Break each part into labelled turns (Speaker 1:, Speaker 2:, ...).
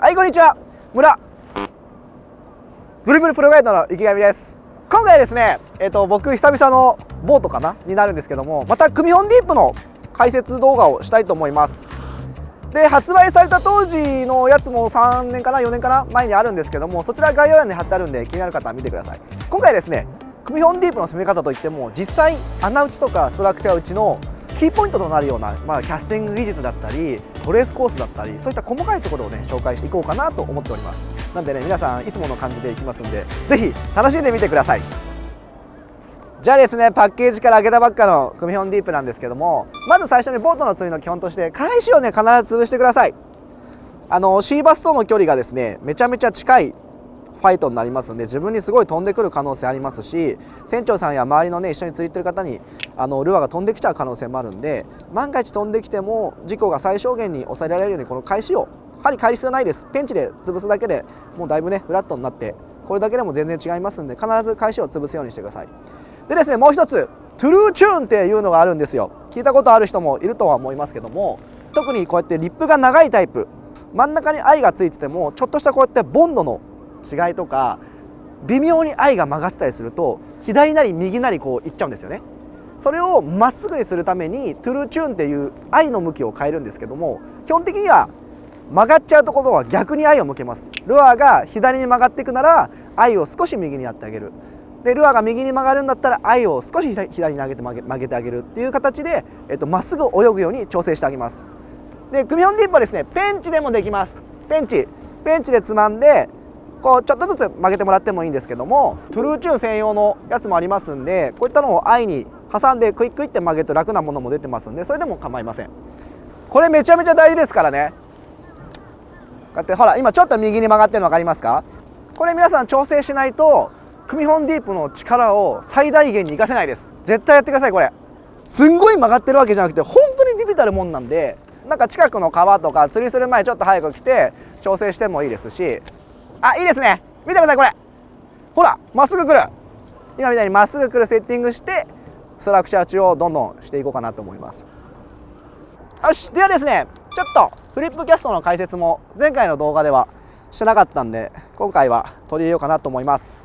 Speaker 1: はい、こんにちは。村ブルブルプロガイドの池上です。今回ですね、僕久々のボートかなになるんですけども、また組本ディープの解説動画をしたいと思います。で、発売された当時のやつも3年かな4年かな前にあるんですけども、そちら概要欄に貼ってあるんで気になる方は見てください。今回ですね、組本ディープの攻め方といっても、実際穴打ちとかストラクチャー打ちのキーポイントとなるような、キャスティング技術だったりトレースコースだったり、そういった細かいところをね紹介していこうかなと思っております。なんでね、皆さんいつもの感じでいきますんで、ぜひ楽しんでみてください。じゃあですね、パッケージから開けたばっかの組本ディープなんですけども、まず最初にボートの釣りの基本として返しをね必ず潰してください。シーバスとの距離がですねめちゃめちゃ近いファイトになりますので、自分にすごい飛んでくる可能性ありますし、船長さんや周りのね一緒に釣り行ってる方にルアーが飛んできちゃう可能性もあるんで、万が一飛んできても事故が最小限に抑えられるように、この返しを針変える必要ないです。ペンチで潰すだけでもうだいぶねフラットになって、これだけでも全然違いますんで、必ず返しを潰すようにしてください。でですね、もう一つトゥルーチューンっていうのがあるんですよ。聞いたことある人もいるとは思いますけども、特にこうやってリップが長いタイプ、真ん中に愛がついててもちょっとしたこうやってボンドの違いとか微妙に愛が曲がってたりすると、左なり右なりこういっちゃうんですよね。それをまっすぐにするためにトゥルーチューンっていう愛の向きを変えるんですけども、基本的には曲がっちゃうところは逆に愛を向けます。ルアーが左に曲がっていくなら愛を少し右にやってあげる。でルアーが右に曲がるんだったら愛を少し左に曲げてあげるっていう形でまっすぐ泳ぐように調整してあげます。で組本ディープはですね、ペンチでもできます。ペンチでつまんでこうちょっとずつ曲げてもらってもいいんですけども、トゥルーチューン専用のやつもありますんで、こういったのを愛に挟んでクイックイって曲げると楽なものも出てますんで、それでも構いません。これめちゃめちゃ大事ですからね。こうやってほら今ちょっと右に曲がってるの分かりますか？これ皆さん調整しないと組本ディープの力を最大限に活かせないです。絶対やってください。これすんごい曲がってるわけじゃなくて、本当にビビたるもんなんで、なんか近くの川とか釣りする前ちょっと早く来て調整してもいいですし、あ、いいですね。見てください。これほらまっすぐ来る。今みたいにまっすぐ来るセッティングしてストラクチャー中をどんどんしていこうかなと思います。よし、ではですね、ちょっとフリップキャストの解説も前回の動画ではしてなかったんで、今回は取り入れようかなと思います。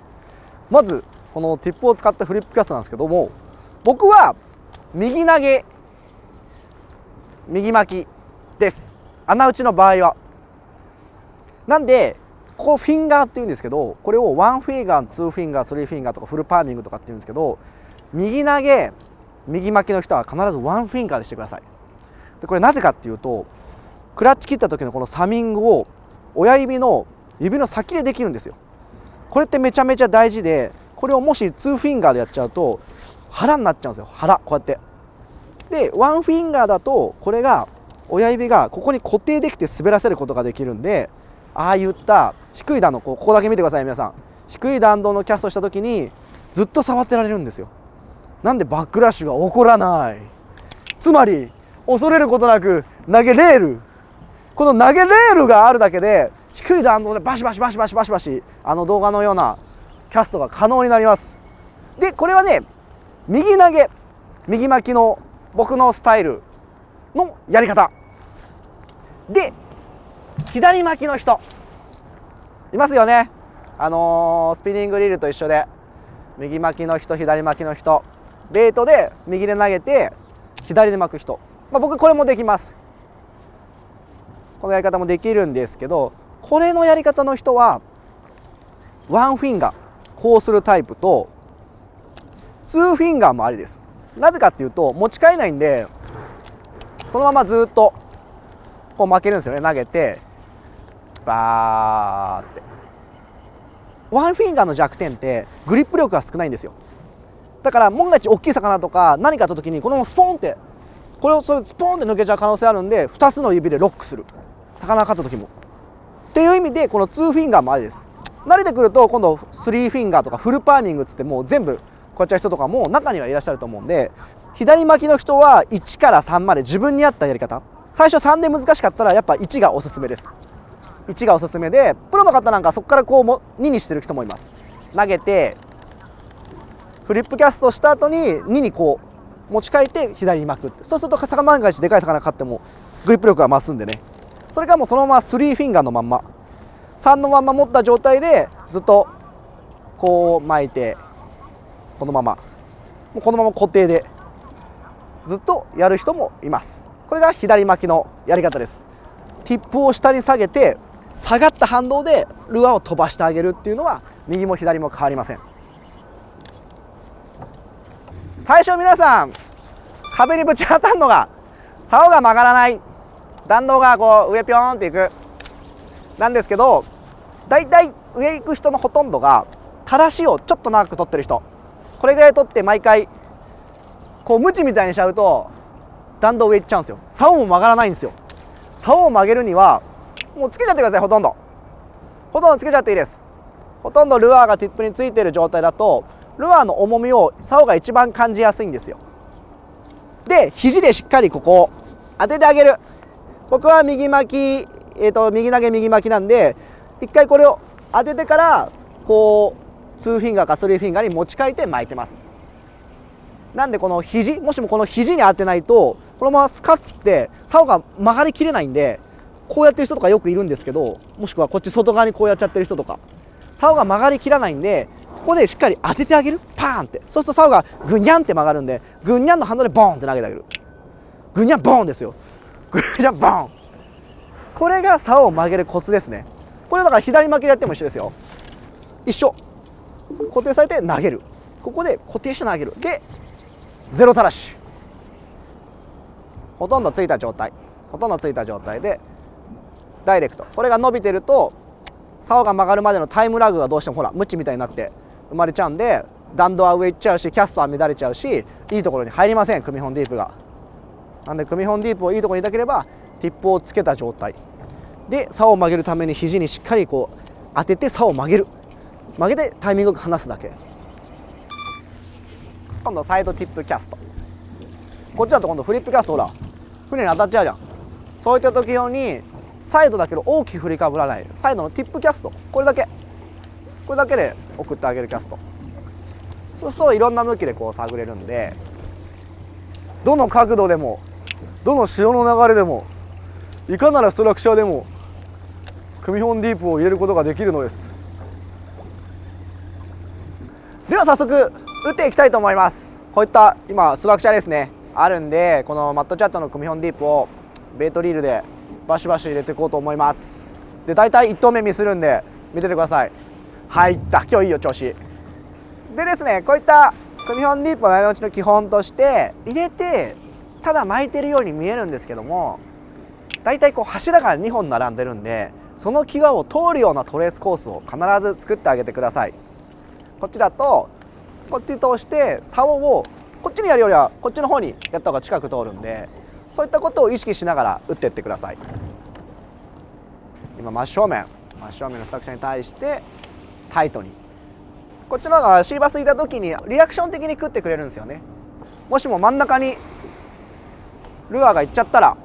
Speaker 1: まずこのティップを使ったフリップキャストなんですけども、僕は右投げ右巻きです。穴打ちの場合は。なんでここフィンガーっていうんですけど、これを1フィンガー2フィンガー3フィンガーとかフルパーミングとかっていうんですけど、右投げ右巻きの人は必ず1フィンガーでしてください。でこれなぜかっていうと、クラッチ切った時のこのサミングを親指の先でできるんですよ。これってめちゃめちゃ大事で、これをもし2フィンガーでやっちゃうと腹になっちゃうんですよ。腹こうやって。で1フィンガーだとこれが親指がここに固定できて滑らせることができるんで、ああいった低い弾道、ここだけ見てください皆さん。低い弾道のキャストした時にずっと触ってられるんですよ。なんでバックラッシュが起こらない。つまり恐れることなく投げレール、この投げレールがあるだけで低い弾道でバシバシバシバシバシバシ動画のようなキャストが可能になります。でこれはね、右投げ右巻きの僕のスタイルのやり方で、左巻きの人いますよね。スピニングリールと一緒で右巻きの人左巻きの人、ベイトで右で投げて左で巻く人、僕これもできます。このやり方もできるんですけど、これのやり方の人はワンフィンガーこうするタイプとツーフィンガーもありです。なぜかっていうと持ち替えないんで、そのままずっとこう巻けるんですよね。投げてバーって。ワンフィンガーの弱点ってグリップ力が少ないんですよ。だから万が一大きい魚とか何かあった時にこのままスポーンってこれをスポーンって抜けちゃう可能性あるんで、2つの指でロックする。魚が勝った時もっていう意味でこの2フィンガーもありです。慣れてくると今度3フィンガーとかフルパーミングっつってもう全部こうやっちゃう人とかも中にはいらっしゃると思うんで、左巻きの人は1から3まで自分に合ったやり方。最初3で難しかったらやっぱ1がおすすめです。1がおすすめで、プロの方なんかそこからこう2にしてる人もいます。投げてフリップキャストした後に2にこう持ち替えて左に巻く。そうすると万が一でかい魚が勝ってもグリップ力が増すんでね。それからもうそのまま3フィンガーのまんま3のまま持った状態でずっとこう巻いて、このまま固定でずっとやる人もいます。これが左巻きのやり方です。ティップを下に下げて、下がった反動でルアーを飛ばしてあげるっていうのは右も左も変わりません。最初皆さん壁にぶち当たるのが竿が曲がらない、弾道がこう上ピョーンっていくなんですけど、だいたい上行く人のほとんどが正しいをちょっと長く取ってる人、これぐらい取って毎回こうムチみたいにしちゃうと弾道上行っちゃうんですよ。竿も曲がらないんですよ。竿を曲げるにはもうつけちゃってください。ほとんどつけちゃっていいです。ほとんどルアーがティップについている状態だとルアーの重みを竿が一番感じやすいんですよ。で肘でしっかりここを当ててあげる。僕は右巻き、右投げ右巻きなんで、一回これを当ててからこう2フィンガーか3フィンガーに持ち替えて巻いてます。なんでこの肘、もしもこの肘に当てないとこのままスカッツって竿が曲がりきれないんで、こうやってる人とかよくいるんですけど、もしくはこっち外側にこうやっちゃってる人とか、竿が曲がりきらないんで、ここでしっかり当ててあげる。パーンって、そうすると竿がグニャンって曲がるんで、グニャンの反動でボーンって投げてあげる。グニャンボーンですよ。グニャンボーン。これが竿を曲げるコツですね。これだから左巻きでやっても一緒ですよ。一緒。固定されて投げる。ここで固定して投げる。でゼロたらし、ほとんどついた状態でダイレクト。これが伸びてると竿が曲がるまでのタイムラグがどうしてもほらムチみたいになって生まれちゃうんで、弾道は上行っちゃうし、キャストは乱れちゃうし、いいところに入りません、組本ディープが。なんで組本ディープをいいところにいたければティップをつけた状態で竿を曲げるために肘にしっかりこう当てて竿を曲げてタイミングよく離すだけ。今度サイドティップキャスト。こっちだと今度フリップキャスト、ほら船に当たっちゃうじゃん。そういった時用にサイドだけど大きく振りかぶらないサイドのティップキャスト、これだけで送ってあげるキャスト。そうするといろんな向きでこう探れるんで、どの角度でもどの潮の流れでもいかなるストラクチャーでも組本ディープを入れることができるのです。では早速打っていきたいと思います。こういった今ストラクチャーですねあるんで、このマットチャットの組本ディープをベイトリールでバシバシ入れていこうと思います。で大体1投目ミスるんで見ててください。入った。今日いいよ調子でですね。こういった組本ディープを内のうちの基本として入れて、ただ巻いてるように見えるんですけども、大体こう柱が2本並んでるんで、その際を通るようなトレースコースを必ず作ってあげてください。こっちだとこっち通して竿をこっちにやるよりはこっちの方にやった方が近く通るんで、そういったことを意識しながら打っていってください。今真正面のストラクチャーに対してタイトに、こっちの方がシーバスいた時にリアクション的に食ってくれるんですよね。もしも真ん中にルアーが行っちゃったら、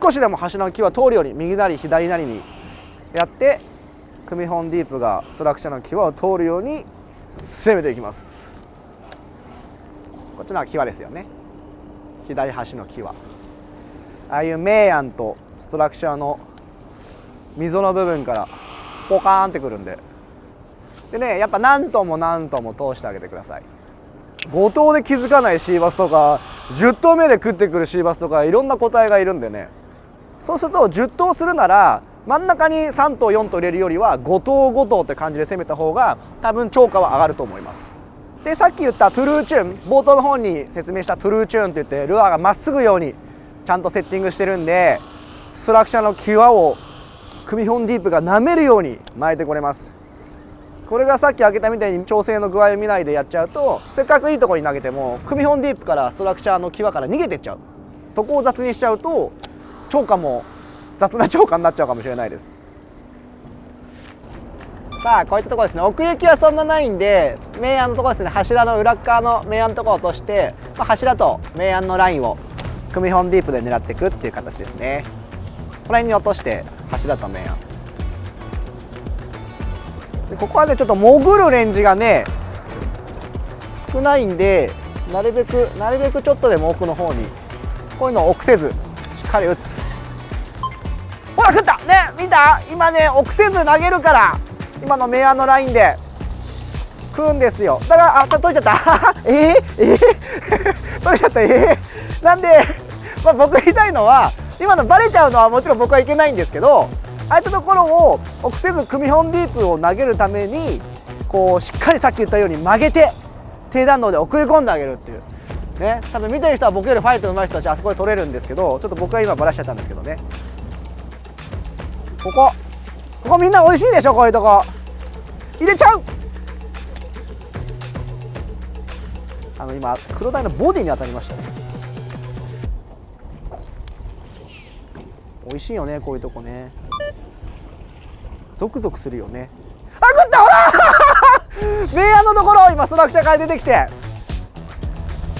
Speaker 1: 少しでも柱の際を通るように右なり左なりにやって、組本ディープがストラクチャーの際を通るように攻めていきます。こっちのは際ですよね。左端の際、ああいう明暗とストラクチャーの溝の部分からポカーンってくるんで、ね、やっぱ何頭も通してあげてください。5頭で気づかないシーバスとか10頭目で食ってくるシーバスとかいろんな個体がいるんでね。そうすると10頭するなら真ん中に3頭4頭入れるよりは5頭5頭って感じで攻めた方が多分釣果は上がると思います。でさっき言ったトゥルーチューン、冒頭の方に説明したトゥルーチューンって言ってルアーがまっすぐようにちゃんとセッティングしてるんで、ストラクチャーの際を組本ディープが舐めるように巻いてこれます。これがさっき開けたみたいに調整の具合を見ないでやっちゃうと、せっかくいいところに投げても組本ディープからストラクチャーの際から逃げてっちゃう。そこを雑にしちゃうと釣果も雑な釣果になっちゃうかもしれないです。さあこういったところですね。奥行きはそんなないんで、明暗のところですね、柱の裏側の明暗のところを落として、柱と明暗のラインを組本ディープで狙っていくっていう形ですね。この辺に落として柱と明暗で、ここはねちょっと潜るレンジがね少ないんで、なるべくちょっとでも奥の方にこういうのを臆せずしっかり打つ。ほら食ったね、見た、今ね臆せず投げるから、今の明暗のラインで食うんですよ。だから取れちゃった取れちゃった。なんで、僕言いたいのは、今のバレちゃうのはもちろん僕はいけないんですけど、ああいったところを臆せず組本ディープを投げるために、こうしっかりさっき言ったように曲げて低弾道で送り込んであげるっていうね。多分見てる人は僕よりファイト上手い人たちあそこで取れるんですけど、ちょっと僕は今バラしちゃったんですけどね。ここみんな美味しいでしょ、こういうとこ入れちゃう。今黒鯛のボディに当たりましたね。美味しいよね、こういうとこね。ゾクゾクするよね。あ、食った、ほら明暗のところ、今ストラクチャーから出てきて、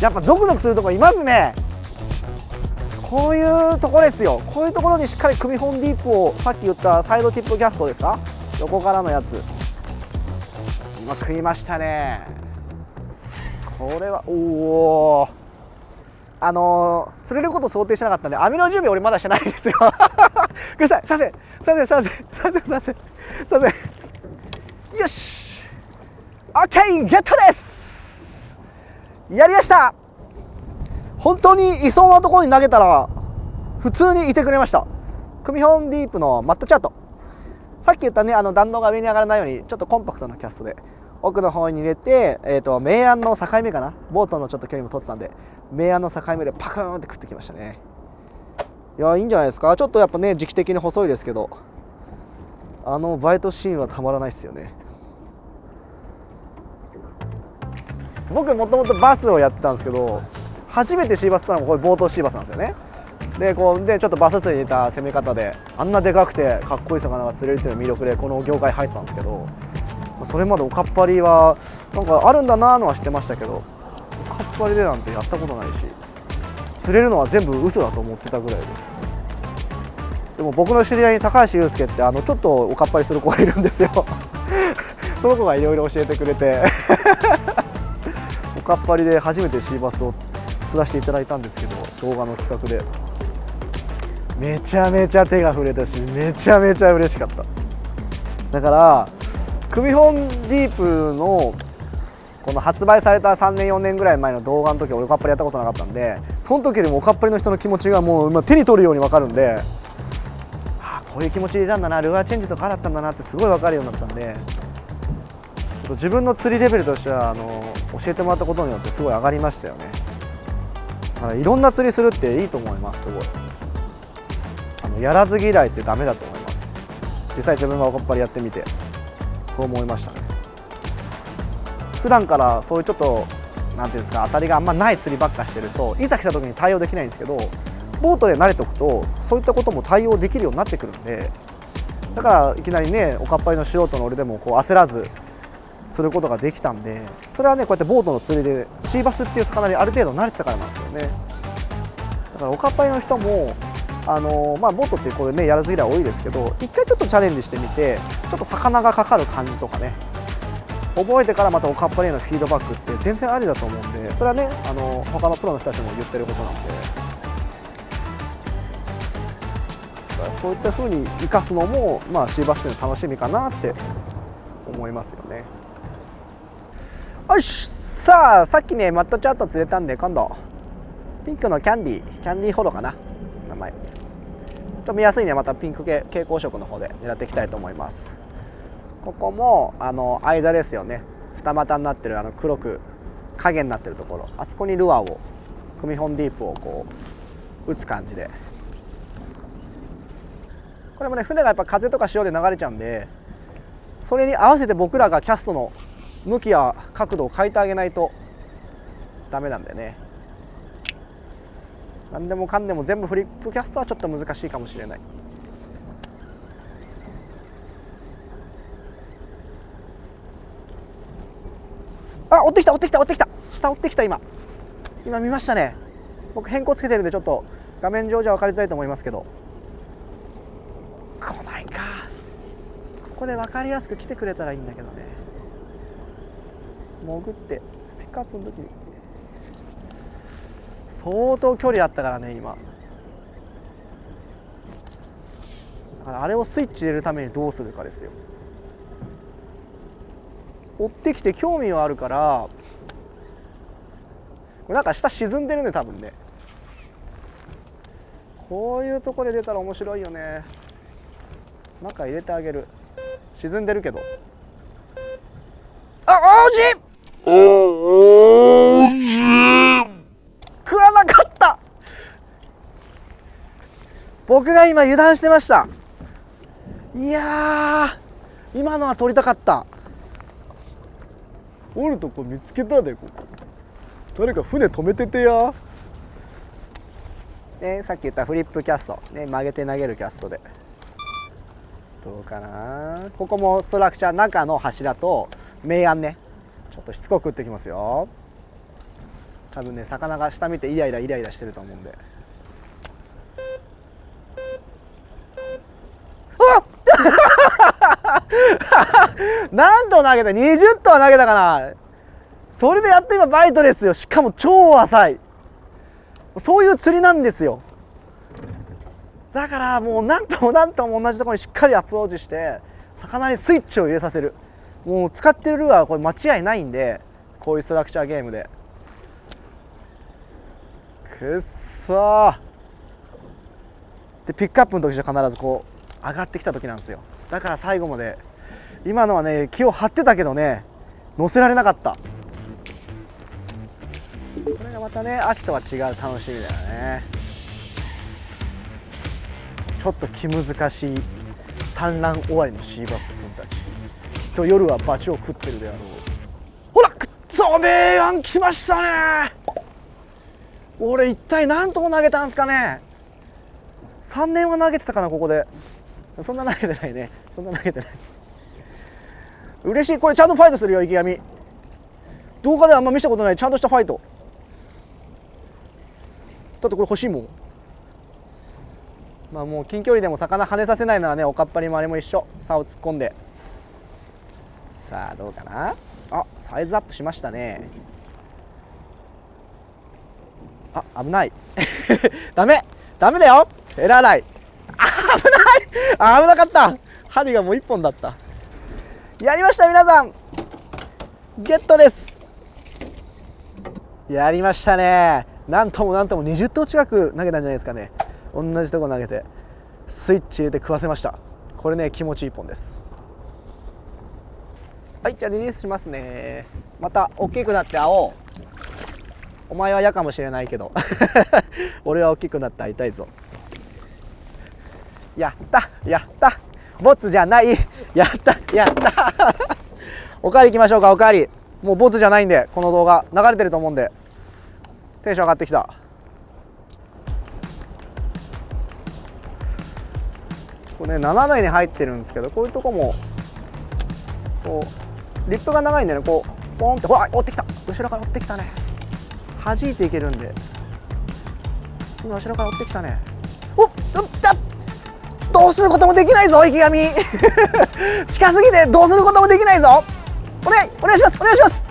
Speaker 1: やっぱゾクゾクするとこいますね。こういうとこですよ。こういうところにしっかり組本ディープを、さっき言ったサイドティップキャストですか、横からのやつ今食いましたね。これは釣れること想定してなかったんで、網の準備俺まだしてないですよください、させよし、オッケー、ゲットです。やりました。本当にいそうなところに投げたら普通にいてくれました。組本ディープのマットチャート、さっき言ったね、弾道が上に上がらないようにちょっとコンパクトなキャストで奥の方に入れて、明暗の境目かな、ボートのちょっと距離も取ってたんで、明暗の境目でパクーンって食ってきましたね。いや、いいんじゃないですか。ちょっとやっぱね時期的に細いですけど、バイトシーンはたまらないですよね。僕もともとバスをやってたんですけど、初めてシーバスったのがこれ冒頭シーバスなんですよね。でちょっとバス釣りに似た攻め方で、あんなでかくてかっこいい魚が釣れるっていうのが魅力でこの業界入ったんですけど、それまでおかっぱりはなんかあるんだなーのは知ってましたけど、おかっぱりでなんてやったことないし、釣れるのは全部嘘だと思ってたぐらいでも僕の知り合いに高橋祐介ってちょっとおかっぱりする子がいるんですよその子がいろいろ教えてくれておかっぱりで初めてシーバスを釣らせていただいたんですけど、動画の企画でめちゃめちゃ手が触れたし、めちゃめちゃ嬉しかった。だから組本ディープのこの発売された3年4年ぐらい前の動画の時、俺おかっぱりやったことなかったんで、その時よりもおかっぱりの人の気持ちがもう今手に取るように分かるんで、こういう気持ちでいたんだな、ルアーチェンジとかあったんだなってすごい分かるようになったんで、自分の釣りレベルとしては教えてもらったことによってすごい上がりましたよね。だからいろんな釣りするっていいと思います。すごいやらず嫌いってダメだと思います。実際自分がおかっぱりやってみてそう思いましたね。普段からそういうちょっとなんていうんですか、当たりがあんまない釣りばっかしてると、いざ来た時に対応できないんですけど、ボートで慣れておくとそういったことも対応できるようになってくるんで、だからいきなりねおかっぱりの素人の俺でもこう焦らず釣ることができたんで、それはねこうやってボートの釣りでシーバスっていう魚にある程度慣れてたからなんですよね。だからおかっぱりの人もボートってこれねやらず嫌い多いですけど、一回ちょっとチャレンジしてみて、ちょっと魚がかかる感じとかね覚えてからまたおかっぱりへのフィードバックって全然ありだと思うんで、それはね他のプロの人たちも言ってることなんで、だからそういった風に生かすのもシーバスの楽しみかなって思いますよね。よし、さあさっきねマットチャート釣れたんで、今度ピンクのキャンディーホロかな、名前ちょっと見やすいね。またピンク系蛍光色の方で狙っていきたいと思います。ここも間ですよね、二股になってる黒く影になってるところ、あそこにルアーを組本ディープをこう打つ感じで、これもね船がやっぱ風とか潮で流れちゃうんで、それに合わせて僕らがキャストの向きや角度を変えてあげないとダメなんだよね。何でもかんでも全部フリップキャストはちょっと難しいかもしれない。あ、追ってきた下追ってきた。今見ましたね。僕変更つけてるんでちょっと画面上じゃ分かりづらいと思いますけど、来ないか。ここで分かりやすく来てくれたらいいんだけどね。潜ってピックアップの時に相当距離あったからね。今だからあれをスイッチ入れるためにどうするかですよ。追ってきて興味はあるから、これなんか下沈んでるね多分ね。こういうところで出たら面白いよね。中入れてあげる。沈んでるけど、あ、王子食わなかった。僕が今油断してました。いやー、今のは取りたかった。おるとこ見つけたで、ここ誰か船止めててや。さっき言ったフリップキャスト、曲げて投げるキャストでどうかな。ここもストラクチャー、中の柱と明暗ね、ちょっとしつこく打ってきますよ。多分ね、魚が下見てイライラしてると思うんで。何投投げた？ 20 投は投げたかな。それでやっと今バイトですよ。しかも超浅い。そういう釣りなんですよ。だからもう何とも同じところにしっかりアプローチして魚にスイッチを入れさせる。もう使ってるルアーはこれ間違いないんで、こういうストラクチャーゲームで。くっそー。でピックアップの時じゃ必ずこう上がってきた時なんですよ。だから最後まで、今のはね気を張ってたけどね乗せられなかった。これがまたね秋とは違う楽しみだよね。ちょっと気難しい産卵終わりのシーバス君たち、きっと夜はバチを食ってるであろう。ほら、くっそ名案来ましたね。俺一体何とも投げたんすかね。3年は投げてたかな。ここでそんな投げてないね。そんな投げてない。嬉しい。これちゃんとファイトするよ、池上。動画ではあんま見せたことないちゃんとしたファイトだってこれ欲しいもん。まあもう近距離でも魚跳ねさせないのはね、おかっぱりもあれも一緒。竿を突っ込んで、さあどうかな。あ、サイズアップしましたね。あ、危ないダメだよ、エラーライ。危なかった。針がもう1本だった。やりました、皆さんゲットです。やりましたね。なんとも20投近く投げたんじゃないですかね。同じとこ投げてスイッチ入れて食わせました。これね気持ちいい1本です。はい、じゃあリリースしますね。また大きくなって会おう。お前は嫌かもしれないけど俺は大きくなって会いたいぞ。やったボツじゃない。やったおかわり行きましょうか。おかわり。もうボツじゃないんで、この動画流れてると思うんでテンション上がってきた。これね斜めに入ってるんですけど、こういうとこもこうリップが長いんでね、こうポンって、ほら追ってきた。後ろから追ってきたね。弾いていけるんで、今後ろから追ってきたね。おっ、どうすることもできないぞ池上近すぎてどうすることもできないぞ。お願いします。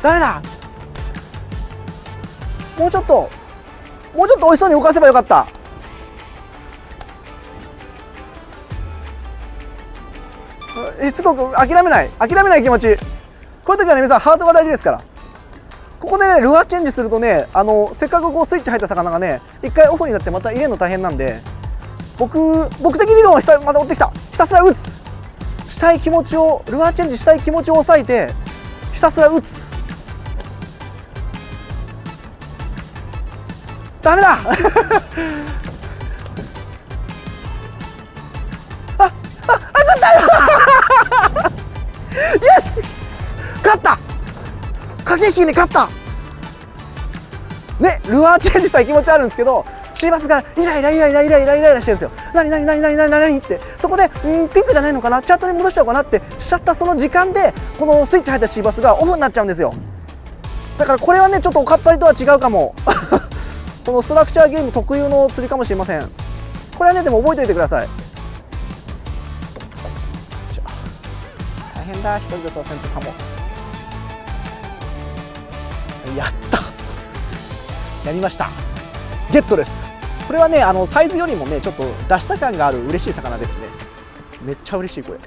Speaker 1: ダメだ。もうちょっと美味しそうに動かせばよかった。しつこく諦めない気持ち。こういう時はね皆さんハートが大事ですから。ここでねルアーチェンジするとね、せっかくこうスイッチ入った魚がね一回オフになってまた入れるの大変なんで、僕的理論はまた追ってきた。ひたすら打つ。したい気持ちを、ルアーチェンジしたい気持ちを抑えてひたすら打つ。ダメだ食ったよイエス、勝った。駆け引きに勝ったね。ルアーチェンジしたい気持ちあるんですけど、シーバスがイライラしてるんですよ。何って、そこでピンクじゃないのかな、チャートに戻しちゃおうかなってしちゃったその時間で、このスイッチ入ったシーバスがオフになっちゃうんですよ。だからこれはねちょっとおかっぱりとは違うかもこのストラクチャーゲーム特有の釣りかもしれません。これはねでも覚えておいてください。大変だ、一人で操船とかも。やった、やりました。ゲットです。これはねサイズよりもねちょっと出した感がある嬉しい魚ですね。めっちゃ嬉しいこれ。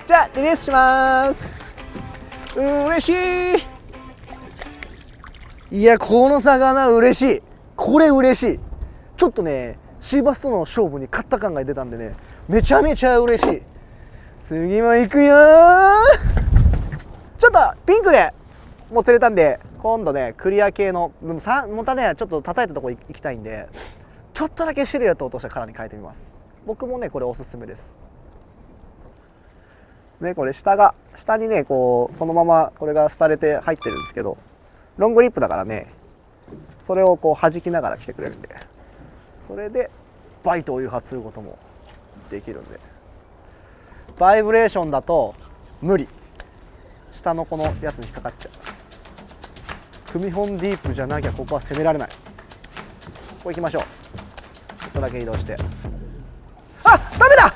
Speaker 1: じゃあリリースします。嬉しい。いやこの魚嬉しい。これ嬉しい。ちょっとねシーバスとの勝負に勝った感が出たんでね、めちゃめちゃ嬉しい。次も行くよー。ちょっとピンクでもう釣れたんで、今度ねクリア系のでもまたねちょっと叩いたところ行きたいんで、ちょっとだけシルエットを落としたカラーに変えてみます。僕もねこれおすすめですね。これ下にねこのままこれが廃れて入ってるんですけど、ロングリップだからねそれを弾きながら来てくれるんで、それでバイトを誘発することもできるんで、バイブレーションだと無理。下のこのやつに引っかかっちゃう。組本ディープじゃなきゃここは攻められない。ここ行きましょう。ちょっとだけ移動して、あ、ダメだ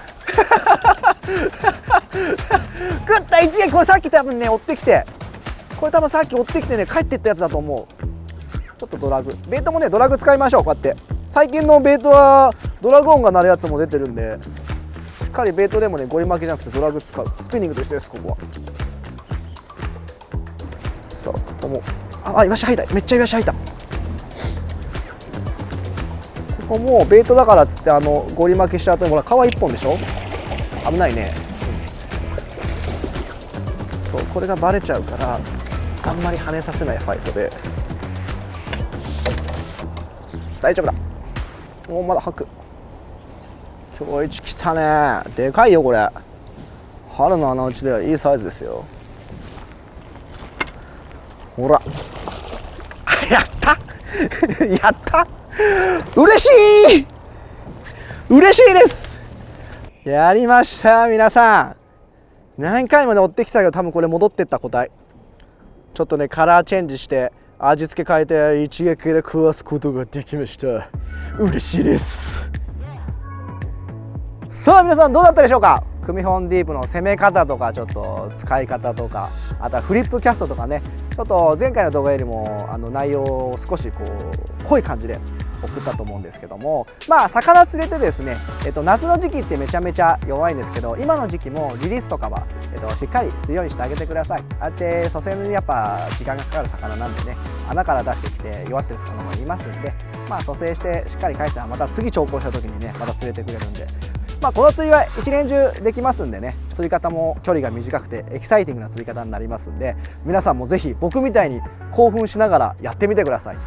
Speaker 1: 食った一撃。これさっき多分ね追ってきて、これ多分さっき追ってきてね帰っていったやつだと思う。ちょっとドラグ、ベイトもねドラグ使いましょう。こうやって最近のベイトはドラグ音が鳴るやつも出てるんで、しっかりベイトでもねゴリ巻きじゃなくてドラグ使う。スピニングとしてです。ここはそう、ここもイワシ吐いた。めっちゃイワシ吐いた。ここもベイトだからっつってゴリ巻きした後にほら皮一本でしょ。危ないね。そうこれがバレちゃうからあんまり跳ねさせないファイトで大丈夫だ。もうまだ吐く。今日一来たね。でかいよこれ。春の穴打ちではいいサイズですよ。ほらやったやった。嬉しい嬉しいです。やりました皆さん。何回まで追ってきたけど多分これ戻ってった個体。ちょっとねカラーチェンジして味付け変えて一撃で食わすことができました。嬉しいです。さあ皆さんどうだったでしょうか。組本ディープの攻め方とかちょっと使い方とか、あとはフリップキャストとかね、ちょっと前回の動画よりも内容を少し濃い感じで送ったと思うんですけども、まあ魚釣れてですね、夏の時期ってめちゃめちゃ弱いんですけど、今の時期もリリースとかは、しっかりするようにしてあげてください。ああやって蘇生にやっぱ時間がかかる魚なんでね、穴から出してきて弱ってる魚もいますんで、まあ蘇生してしっかり返したらまた次調校した時にねまた釣れてくれるんで、まあこの釣りは一年中できますんでね、釣り方も距離が短くてエキサイティングな釣り方になりますんで、皆さんもぜひ僕みたいに興奮しながらやってみてください。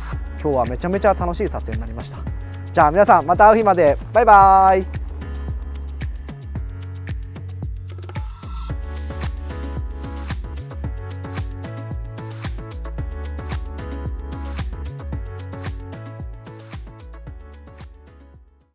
Speaker 1: 今日はめちゃめちゃ楽しい撮影になりました。じゃあ皆さんまた会う日まで。バイバーイ。